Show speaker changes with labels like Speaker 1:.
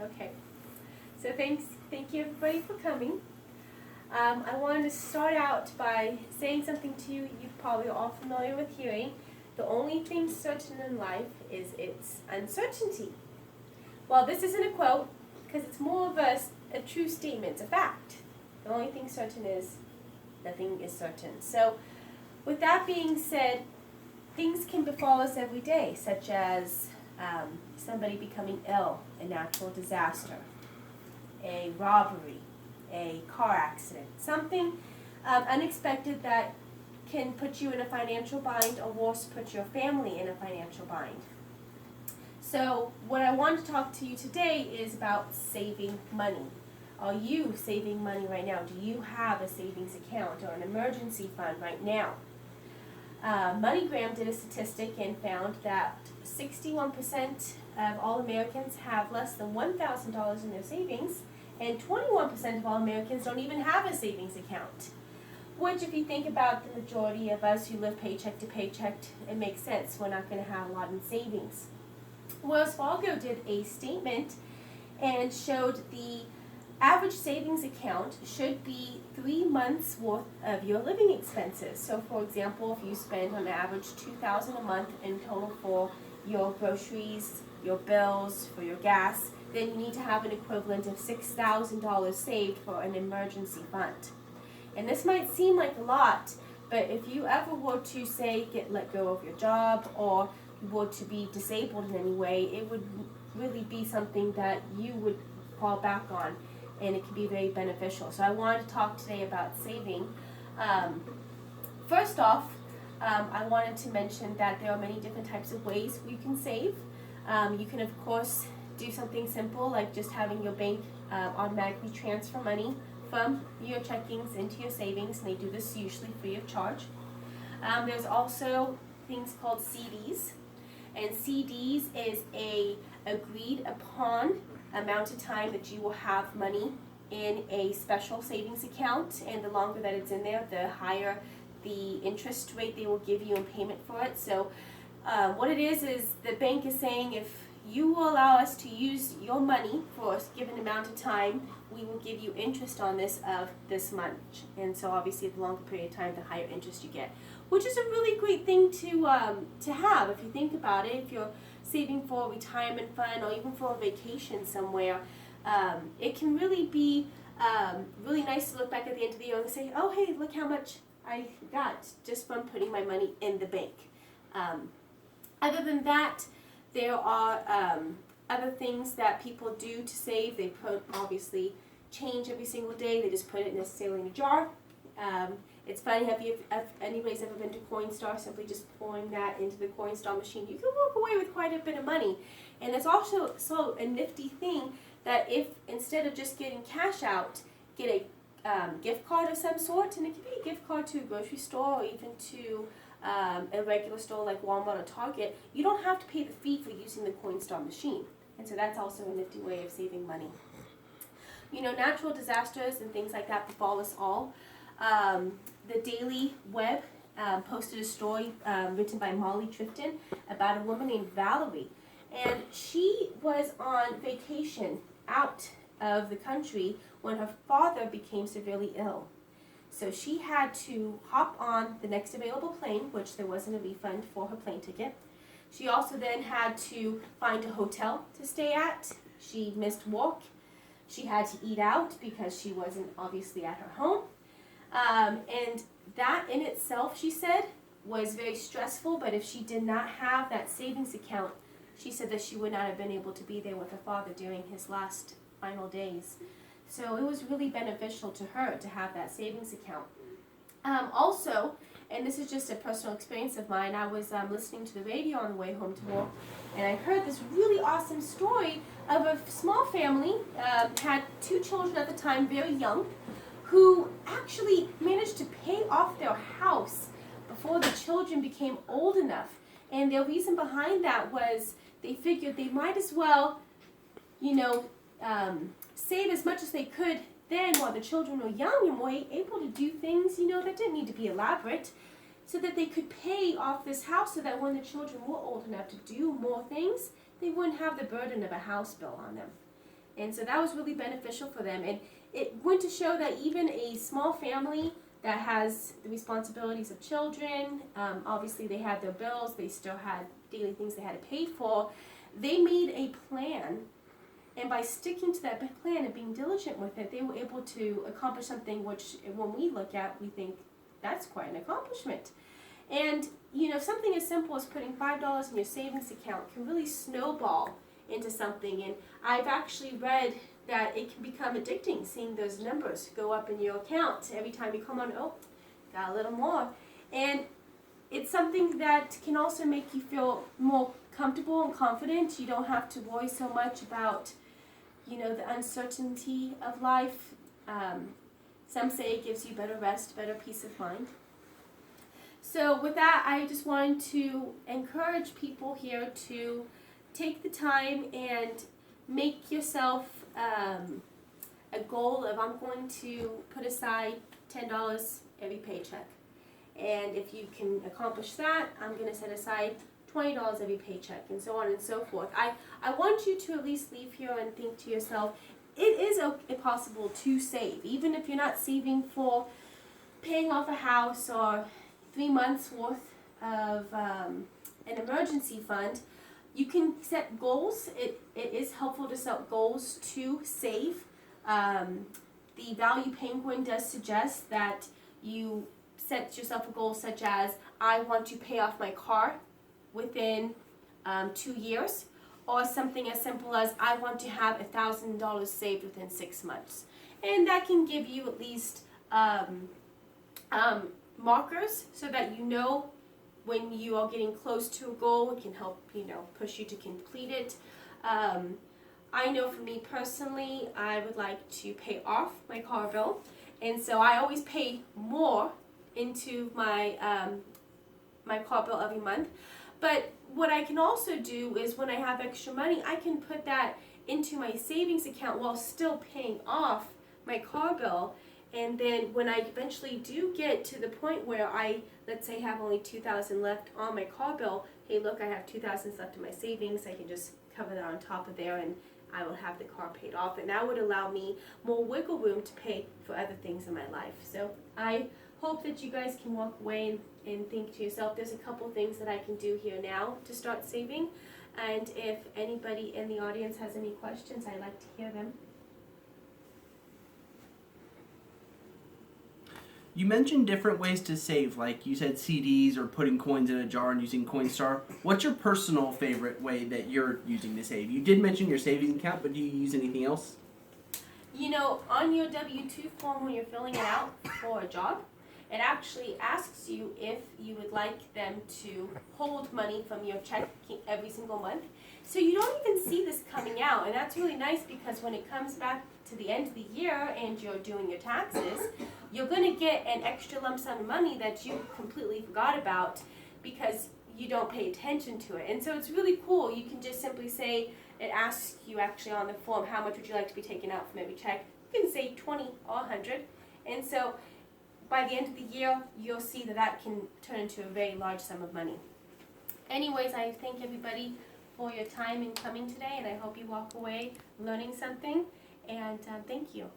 Speaker 1: Okay. So thank you everybody for coming. I wanted to start out by saying something to you probably all familiar with hearing. The only thing certain in life is its uncertainty. Well, this isn't a quote because it's more of a true statement. It's a fact. The only thing certain is nothing is certain. So with that being said, things can befall us every day, such as somebody becoming ill, a natural disaster, a robbery, a car accident, something unexpected that can put you in a financial bind, or worse, put your family in a financial bind. So what I want to talk to you today is about saving money. Are you saving money right now? Do you have a savings account or an emergency fund right now? MoneyGram did a statistic and found that 61% of all Americans have less than $1,000 in their savings, and 21% of all Americans don't even have a savings account. Which, if you think about the majority of us who live paycheck to paycheck, it makes sense. We're not going to have a lot in savings. Wells Fargo did a statement and showed the average savings account should be 3 months worth of your living expenses. So for example, if you spend on average $2,000 a month in total for your groceries, your bills, for your gas, then you need to have an equivalent of $6,000 saved for an emergency fund. And this might seem like a lot, but if you ever were to say get let go of your job, or you were to be disabled in any way, it would really be something that you would fall back on, and it can be very beneficial. So I wanted to talk today about saving. First off, I wanted to mention that there are many different types of ways you can save. You can, of course, do something simple like just having your bank automatically transfer money from your checkings into your savings, and they do this usually free of charge. There's also things called CDs, and CDs is a agreed upon amount of time that you will have money in a special savings account, and the longer that it's in there, the higher the interest rate they will give you in payment for it. So what it is the bank is saying, if you will allow us to use your money for a given amount of time, we will give you interest on this of this much. And so obviously the longer period of time, the higher interest you get, which is a really great thing to have if you think about it. If you're saving for a retirement fund or even for a vacation somewhere, it can really be really nice to look back at the end of the year and say, oh hey, look how much I got just from putting my money in the bank. Other than that, there are other things that people do to save. They put, obviously, change every single day. They just put it necessarily in a jar. It's funny, if anybody's ever been to Coinstar, simply just pouring that into the Coinstar machine, you can walk away with quite a bit of money. And it's also a nifty thing that if, instead of just getting cash out, get a gift card of some sort, and it could be a gift card to a grocery store or even to a regular store like Walmart or Target, you don't have to pay the fee for using the Coinstar machine. And so that's also a nifty way of saving money. You know, natural disasters and things like that befall us all. The Daily Web posted a story written by Molly Trifton about a woman named Valerie. And she was on vacation out of the country when her father became severely ill. So she had to hop on the next available plane, which there wasn't a refund for her plane ticket. She also then had to find a hotel to stay at. She missed work. She had to eat out because she wasn't obviously at her home. And that in itself, she said, was very stressful, but if she did not have that savings account, she said that she would not have been able to be there with her father during his last final days. So it was really beneficial to her to have that savings account. Also, and this is just a personal experience of mine, I was listening to the radio on the way home to work, and I heard this really awesome story of a small family, had 2 children at the time, very young, who actually managed to pay off their house before the children became old enough. And their reason behind that was they figured they might as well, save as much as they could then while the children were young and were able to do things, that didn't need to be elaborate, so that they could pay off this house so that when the children were old enough to do more things, they wouldn't have the burden of a house bill on them. And so that was really beneficial for them. And it went to show that even a small family that has the responsibilities of children, obviously they had their bills, they still had daily things they had to pay for, they made a plan. And by sticking to that plan and being diligent with it, they were able to accomplish something which, when we look at, we think that's quite an accomplishment. And, you know, something as simple as putting $5 in your savings account can really snowball into something. And I've actually read that it can become addicting, seeing those numbers go up in your account. Every time you come on, oh, got a little more. And it's something that can also make you feel more comfortable and confident. You don't have to worry so much about, you know, the uncertainty of life. Some say it gives you better rest, better peace of mind. So with that, I just wanted to encourage people here to take the time and make yourself a goal of, I'm going to put aside $10 every paycheck. And if you can accomplish that, I'm going to set aside $20 every paycheck, and so on and so forth. I want you to at least leave here and think to yourself, it is possible to save, even if you're not saving for paying off a house or 3 months worth of an emergency fund. You can set goals. It is helpful to set goals to save. The Value Penguin does suggest that you set yourself a goal such as, I want to pay off my car within 2 years, or something as simple as, I want to have $1,000 saved within 6 months. And that can give you at least markers so that you know when you are getting close to a goal. It can help, you know, push you to complete it. I know for me personally, I would like to pay off my car bill, and so I always pay more into my my car bill every month. But what I can also do is, when I have extra money, I can put that into my savings account while still paying off my car bill. And then when I eventually do get to the point where I, let's say, have only $2,000 left on my car bill, hey, look, I have $2,000 left in my savings, I can just cover that on top of there, and I will have the car paid off. And that would allow me more wiggle room to pay for other things in my life. So I hope that you guys can walk away and think to yourself, there's a couple things that I can do here now to start saving. And if anybody in the audience has any questions, I'd like to hear them.
Speaker 2: You mentioned different ways to save, like you said CDs or putting coins in a jar and using Coinstar. What's your personal favorite way that you're using to save? You did mention your savings account, but do you use anything else?
Speaker 1: You know, on your W-2 form when you're filling it out for a job, it actually asks you if you would like them to hold money from your check every single month. So you don't even see this coming out, and that's really nice, because when it comes back to the end of the year and you're doing your taxes, you're going to get an extra lump sum of money that you completely forgot about because you don't pay attention to it. And so it's really cool. You can just simply say, it asks you actually on the form, how much would you like to be taken out from every check? You can say 20 or 100. And so by the end of the year, you'll see that that can turn into a very large sum of money. Anyways, I thank everybody for your time in coming today, and I hope you walk away learning something, and thank you.